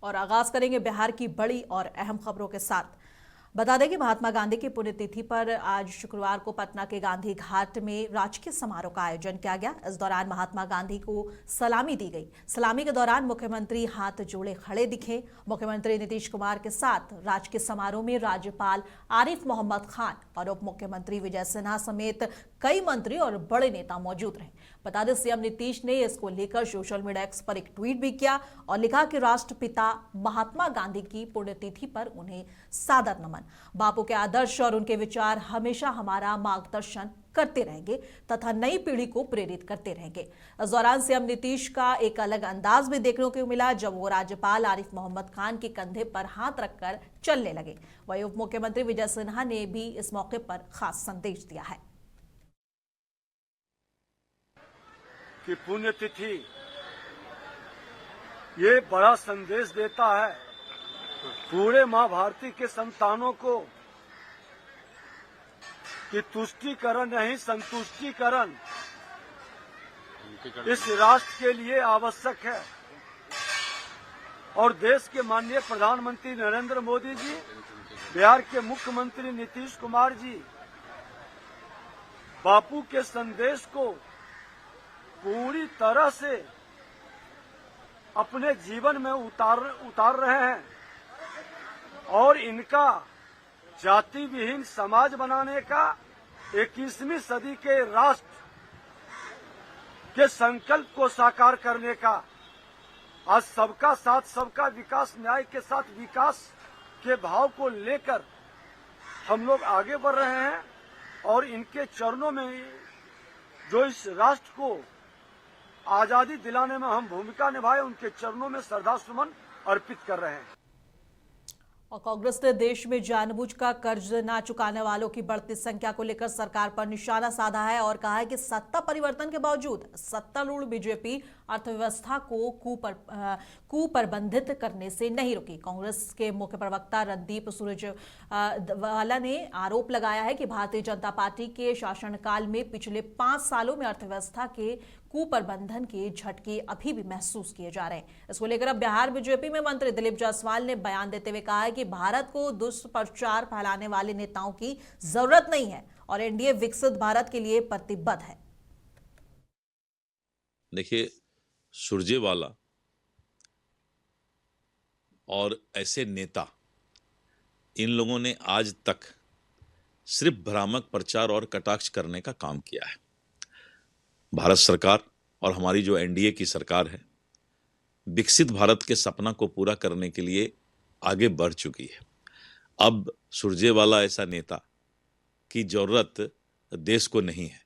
और आगाज करेंगे बिहार की बड़ी और अहम खबरों के साथ। बता दें कि महात्मा गांधी की पुण्यतिथि पर आज शुक्रवार को पटना के गांधी घाट में राजकीय समारोह का आयोजन किया गया। इस दौरान महात्मा गांधी को सलामी दी गई। सलामी के दौरान मुख्यमंत्री हाथ जोड़े खड़े दिखे। मुख्यमंत्री नीतीश कुमार के साथ राजकीय समारोह में राज्यपाल आरिफ मोहम्मद खान और उप मुख्यमंत्री विजय सिन्हा समेत कई मंत्री और बड़े नेता मौजूद रहे। बता दें सीएम नीतीश ने इसको लेकर सोशल मीडिया एक्स पर एक ट्वीट भी किया और लिखा कि राष्ट्रपिता महात्मा गांधी की पुण्यतिथि पर उन्हें सादर नमन। बापू के आदर्श और उनके विचार हमेशा हमारा मार्गदर्शन करते रहेंगे तथा नई पीढ़ी को प्रेरित करते रहेंगे। इस दौरान सीएम नीतीश का एक अलग अंदाज भी देखने को मिला जब वो राज्यपाल आरिफ मोहम्मद खान के कंधे पर हाथ रखकर चलने लगे। वहीं उप मुख्यमंत्री विजय सिन्हा ने भी इस मौके पर खास संदेश दिया है कि पुण्यतिथि ये बड़ा संदेश देता है पूरे मां भारती के संतानों को कि तुष्टीकरण नहीं संतुष्टीकरण इस राष्ट्र के लिए आवश्यक है। और देश के माननीय प्रधानमंत्री नरेंद्र मोदी जी, बिहार के मुख्यमंत्री नीतीश कुमार जी बापू के संदेश को पूरी तरह से अपने जीवन में उतार रहे हैं और इनका जाति विहीन समाज बनाने का 21वीं सदी के राष्ट्र के संकल्प को साकार करने का आज सबका साथ सबका विकास न्याय के साथ विकास के भाव को लेकर हम लोग आगे बढ़ रहे हैं और इनके चरणों में जो इस राष्ट्र को आजादी दिलाने में हम भूमिका निभाए उनके चरणों में श्रद्धा सुमन अर्पित कर रहे हैं। और कांग्रेस ने देश में जानबूझकर कर्ज न चुकाने वालों की बढ़ती संख्या को लेकर सरकार पर निशाना साधा है और कहा है कि सत्ता परिवर्तन के बावजूद सत्तारूढ़ बीजेपी अर्थव्यवस्था को कुप्रबंधित करने से नहीं रुकी। कांग्रेस के मुख्य प्रवक्ता रणदीप सुरजेवाला ने आरोप लगाया है कि भारतीय जनता पार्टी के शासनकाल में पिछले 5 सालों में अर्थव्यवस्था के कुप्रबंधन के झटके अभी भी महसूस किए जा रहे हैं। इसको लेकर अब बिहार बीजेपी में मंत्री दिलीप जायसवाल ने बयान देते हुए कहा है कि भारत को दुष्प्रचार फैलाने वाले नेताओं की जरूरत नहीं है और एनडीए विकसित भारत के लिए प्रतिबद्ध है। देखिए, सुरजेवाला और ऐसे नेता, इन लोगों ने आज तक सिर्फ भ्रामक प्रचार और कटाक्ष करने का काम किया है। भारत सरकार और हमारी जो एनडीए की सरकार है, विकसित भारत के सपना को पूरा करने के लिए आगे बढ़ चुकी है। अब सुरजेवाला ऐसा नेता की जरूरत देश को नहीं है।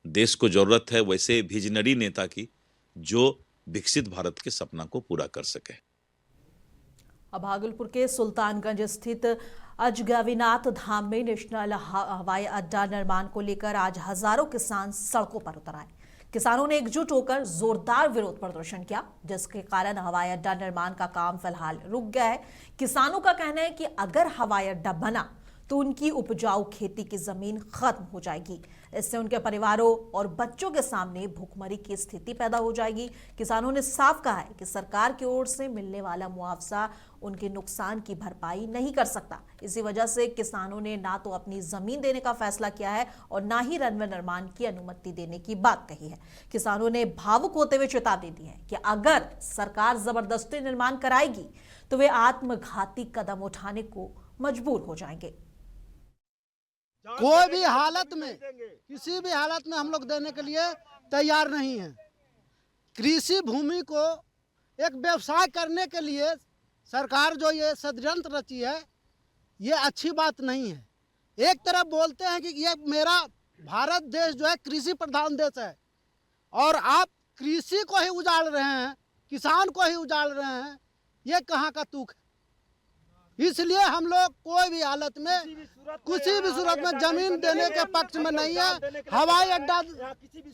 देश को जरूरत है वैसे विजनरी नेता की जो विकसित भारत के सपना को पूरा कर सके। अब भागलपुर के सुल्तानगंज स्थित अजगैबीनाथ धाम में नेशनल हवाई अड्डा निर्माण को लेकर आज हजारों किसान सड़कों पर उतर आए। किसानों ने एकजुट होकर जोरदार विरोध प्रदर्शन किया, जिसके कारण हवाई अड्डा निर्माण का काम फिलहाल रुक गया है। किसानों का कहना है कि अगर हवाई अड्डा बना तो उनकी उपजाऊ खेती की जमीन खत्म हो जाएगी। इससे उनके परिवारों और बच्चों के सामने भूखमरी की स्थिति पैदा हो जाएगी। किसानों ने साफ कहा है कि सरकार की ओर से मिलने वाला मुआवजा उनके नुकसान की भरपाई नहीं कर सकता। इसी वजह से किसानों ने ना तो अपनी जमीन देने का फैसला किया है और ना ही रनवे निर्माण की अनुमति देने की बात कही है। किसानों ने भावुक होते हुए चेतावनी दी है कि अगर सरकार जबरदस्ती निर्माण कराएगी तो वे आत्मघाती कदम उठाने को मजबूर हो जाएंगे। कोई भी हालत में, किसी भी हालत में हम लोग देने के लिए तैयार नहीं हैं। कृषि भूमि को एक व्यवसाय करने के लिए सरकार जो ये षड्यंत्र रची है, ये अच्छी बात नहीं है। एक तरफ बोलते हैं कि ये मेरा भारत देश जो है कृषि प्रधान देश है और आप कृषि को ही उजाड़ रहे हैं, किसान को ही उजाड़ रहे हैं। ये कहाँ का तुक है? इसलिए हम लोग कोई भी हालत में, किसी भी सूरत में जमीन देने के पक्ष में नहीं है। हवाई अड्डा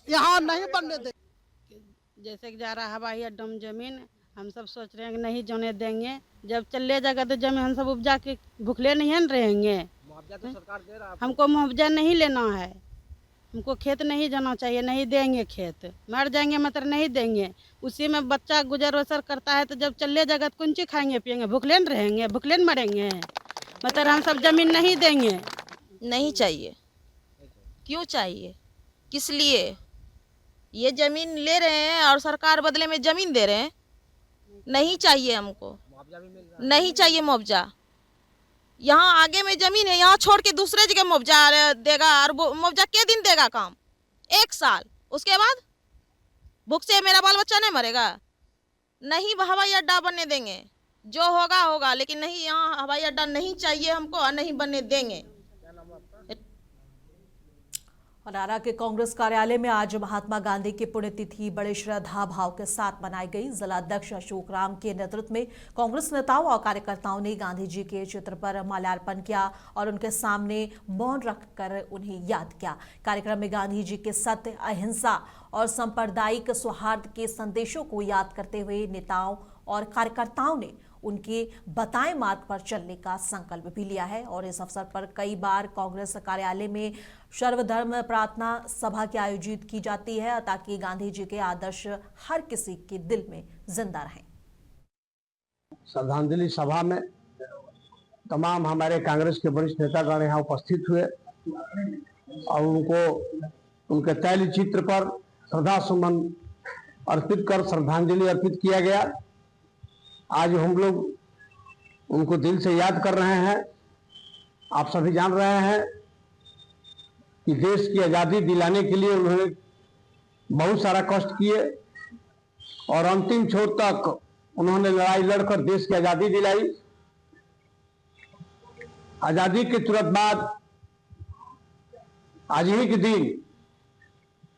यहाँ नहीं बनने देंगे। जैसे कि जा रहा हवाई अड्डा में जमीन, हम सब सोच रहे हैं कि नहीं जोने देंगे। जब चले जाएगा तो जमीन हम सब उपजा के भूखले नहीं रहेंगे। मुआवजा तो सरकार दे रहा है। हमको मुआवजा नहीं लेना है। हमको खेत नहीं जाना चाहिए, नहीं देंगे खेत, मर जाएंगे मगर नहीं देंगे। उसी में बच्चा गुजर बसर करता है, तो जब चले जाएगा तो कौन चीज खाएंगे पिएंगे, भूखले न रहेंगे, भूखले न मरेंगे। मतलब हम सब जमीन नहीं देंगे। नहीं चाहिए। क्यों चाहिए? किस लिए? ये जमीन ले रहे हैं और सरकार बदले में जमीन दे रहे हैं। नहीं चाहिए हमको, नहीं चाहिए मुआवजा। यहाँ आगे में जमीन है, यहाँ छोड़ के दूसरे जगह मुआवजा देगा, और मुआवजा के दिन देगा काम? 1 साल। उसके बाद भूख से मेरा बाल बच्चा नहीं मरेगा। नहीं हवाई अड्डा बनने देंगे, जो होगा होगा, लेकिन नहीं, यहाँ हवाई अड्डा नहीं चाहिए हमको और नहीं बनने देंगे। हरियाणा के कांग्रेस कार्यालय में आज महात्मा गांधी की पुण्यतिथि बड़े श्रद्धा भाव के साथ मनाई गई। जिला अध्यक्ष अशोक राम के नेतृत्व में कांग्रेस नेताओं और कार्यकर्ताओं ने गांधी जी के चित्र पर माल्यार्पण किया और उनके सामने मौन रखकर उन्हें याद किया। कार्यक्रम में गांधी जी के सत्य, अहिंसा और सांप्रदायिक सौहार्द के संदेशों को याद करते हुए नेताओं और कार्यकर्ताओं ने उनके बताए मार्ग पर चलने का संकल्प भी लिया है। और इस अवसर पर कई बार कांग्रेस कार्यालय में सर्वधर्म प्रार्थना सभा की आयोजित की जाती है ताकि गांधी जी के आदर्श हर किसी के दिल में जिंदा रहें। श्रद्धांजलि सभा में तमाम हमारे कांग्रेस के वरिष्ठ नेतागण यहाँ उपस्थित हुए और उनको उनके तैल चित्र पर श्रद्धा सुमन अर्पित कर श्रद्धांजलि अर्पित किया गया। आज हम लोग उनको दिल से याद कर रहे हैं। आप सभी जान रहे हैं कि देश की आज़ादी दिलाने के लिए उन्होंने बहुत सारा कष्ट किए और अंतिम छोर तक उन्होंने लड़ाई लड़कर देश की आज़ादी दिलाई। आज़ादी के तुरंत बाद आज ही के दिन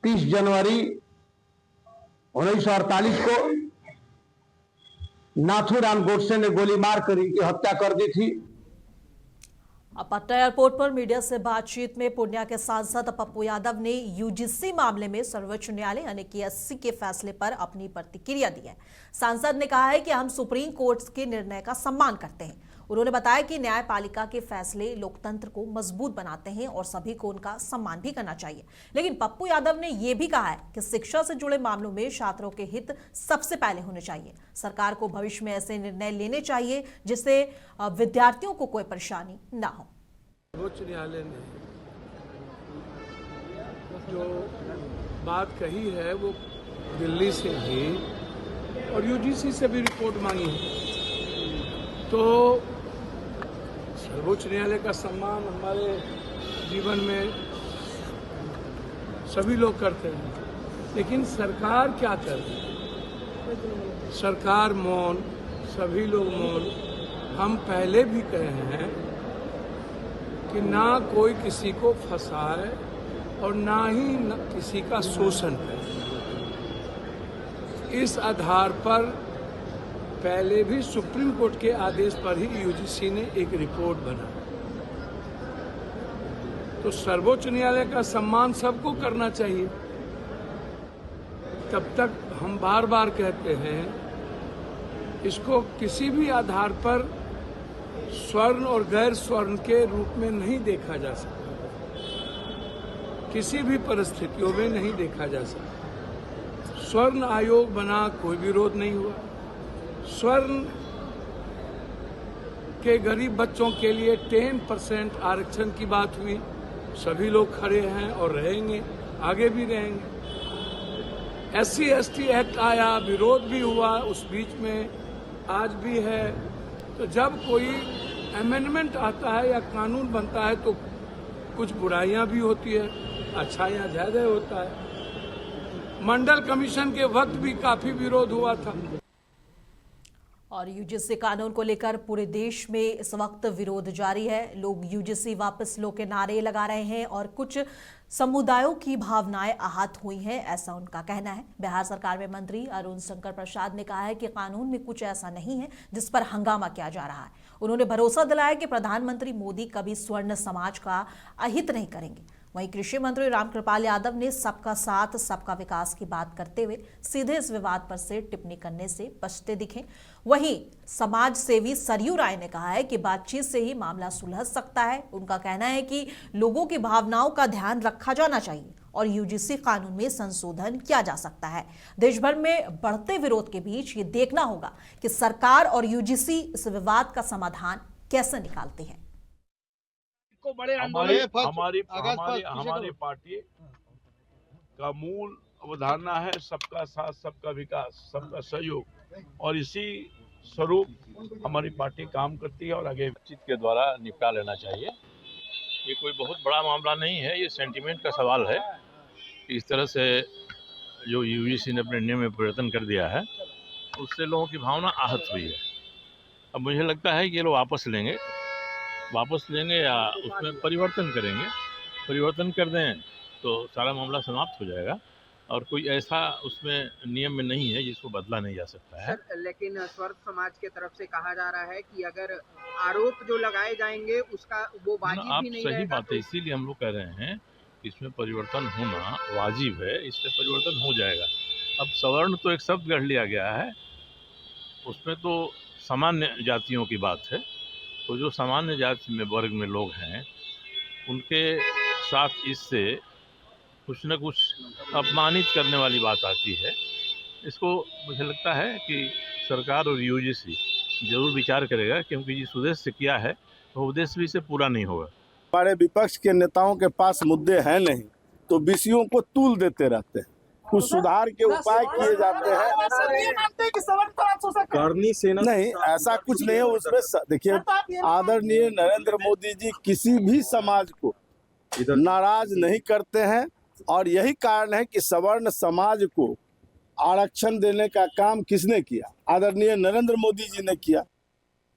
30 जनवरी 1948 को नाथूराम गोडसे ने गोली मारकर इनकी हत्या कर दी थी। अब पटना एयरपोर्ट पर मीडिया से बातचीत में पूर्णिया के सांसद पप्पू यादव ने यूजीसी मामले में सर्वोच्च न्यायालय यानी कि एससी के फैसले पर अपनी प्रतिक्रिया दी है। सांसद ने कहा है कि हम सुप्रीम कोर्ट के निर्णय का सम्मान करते हैं। उन्होंने बताया कि न्यायपालिका के फैसले लोकतंत्र को मजबूत बनाते हैं और सभी को उनका सम्मान भी करना चाहिए। लेकिन पप्पू यादव ने यह भी कहा है कि शिक्षा से जुड़े मामलों में छात्रों के हित सबसे पहले होने चाहिए। सरकार को भविष्य में ऐसे निर्णय लेने चाहिए जिससे विद्यार्थियों को कोई परेशानी न हो। सर्वोच्च न्यायालय ने जो बात कही है वो दिल्ली से भी और यूजीसी से भी रिपोर्ट मांगी है, तो सर्वोच्च न्यायालय का सम्मान हमारे जीवन में सभी लोग करते हैं। लेकिन सरकार क्या कर रही है? सरकार मौन, सभी लोग मौन। हम पहले भी कहे हैं कि ना कोई किसी को फंसाए और ना ही किसी का शोषण करे। इस आधार पर पहले भी सुप्रीम कोर्ट के आदेश पर ही यूजीसी ने एक रिपोर्ट बनाई। तो सर्वोच्च न्यायालय का सम्मान सबको करना चाहिए। तब तक हम बार बार कहते हैं इसको किसी भी आधार पर स्वर्ण और गैर स्वर्ण के रूप में नहीं देखा जा सकता, किसी भी परिस्थितियों में नहीं देखा जा सकता। स्वर्ण आयोग बना, कोई विरोध नहीं हुआ। स्वर्ण के गरीब बच्चों के लिए 10% आरक्षण की बात हुई, सभी लोग खड़े हैं और रहेंगे, आगे भी रहेंगे। SC/ST एक्ट आया, विरोध भी हुआ उस बीच में, आज भी है। तो जब कोई अमेंडमेंट आता है या कानून बनता है तो कुछ बुराइयां भी होती है, अच्छाइयां ज्यादा होता है। मंडल कमीशन के वक्त भी काफी विरोध हुआ था। और यूजीसी कानून को लेकर पूरे देश में इस वक्त विरोध जारी है। लोग यूजीसी वापस लो के नारे लगा रहे हैं और कुछ समुदायों की भावनाएं आहत हुई हैं, ऐसा उनका कहना है। बिहार सरकार में मंत्री अरुण शंकर प्रसाद ने कहा है कि कानून में कुछ ऐसा नहीं है जिस पर हंगामा किया जा रहा है। उन्होंने भरोसा दिलाया कि प्रधानमंत्री मोदी कभी स्वर्ण समाज का अहित नहीं करेंगे। वहीं कृषि मंत्री रामकृपाल यादव ने सबका साथ सबका विकास की बात करते हुए सीधे इस विवाद पर से टिप्पणी करने से बचते दिखे। वहीं समाज सेवी सरयू राय ने कहा है कि बातचीत से ही मामला सुलझ सकता है। उनका कहना है कि लोगों की भावनाओं का ध्यान रखा जाना चाहिए और यूजीसी कानून में संशोधन किया जा सकता है। देश भर में बढ़ते विरोध के बीच ये देखना होगा कि सरकार और यूजीसी इस विवाद का समाधान कैसे निकालते हैं। हमारी पार्टी का मूल अवधारणा है सबका साथ, सबका विकास, सबका सहयोग, और इसी स्वरूप हमारी पार्टी काम करती है और आगे बातचीत के द्वारा निपटा लेना चाहिए। ये कोई बहुत बड़ा मामला नहीं है, ये सेंटीमेंट का सवाल है। इस तरह से जो यूजीसी ने अपने नियम में परिवर्तन कर दिया है उससे लोगों की भावना आहत हुई है। अब मुझे लगता है कि ये लोग वापस लेंगे या उसमें परिवर्तन करेंगे। परिवर्तन कर दें तो सारा मामला समाप्त हो जाएगा और कोई ऐसा उसमें नियम में नहीं है जिसको बदला नहीं जा सकता है। सर, लेकिन स्वर्ग समाज के तरफ से कहा जा रहा है कि अगर आरोप जो लगाए जाएंगे उसका वो वाजिब भी नहीं रहेगा। सही बात है, इसीलिए हम लोग कह रहे हैं कि इसमें परिवर्तन होना वाजिब है, इससे परिवर्तन हो जाएगा। अब सवर्ण तो एक शब्द गढ़ लिया गया है, उसमें तो सामान्य जातियों की बात है। तो जो सामान्य जाति में वर्ग में लोग हैं उनके साथ इससे कुछ न कुछ अपमानित करने वाली बात आती है। इसको मुझे लगता है कि सरकार और यूजीसी जरूर विचार करेगा, क्योंकि जिस उद्देश्य से किया है वो उद्देश्य भी इसे पूरा नहीं होगा। हमारे विपक्ष के नेताओं के पास मुद्दे हैं नहीं तो विषयों को तूल देते रहते हैं, कुछ सुधार के उपाय किए जाते हैं। करनी सेना नहीं, ऐसा कुछ नहीं है उसमें। देखिए, आदरणीय नरेंद्र मोदी जी किसी भी समाज को नाराज नहीं करते हैं और यही कारण है कि सवर्ण समाज को आरक्षण देने का काम किसने किया? आदरणीय नरेंद्र मोदी जी ने किया।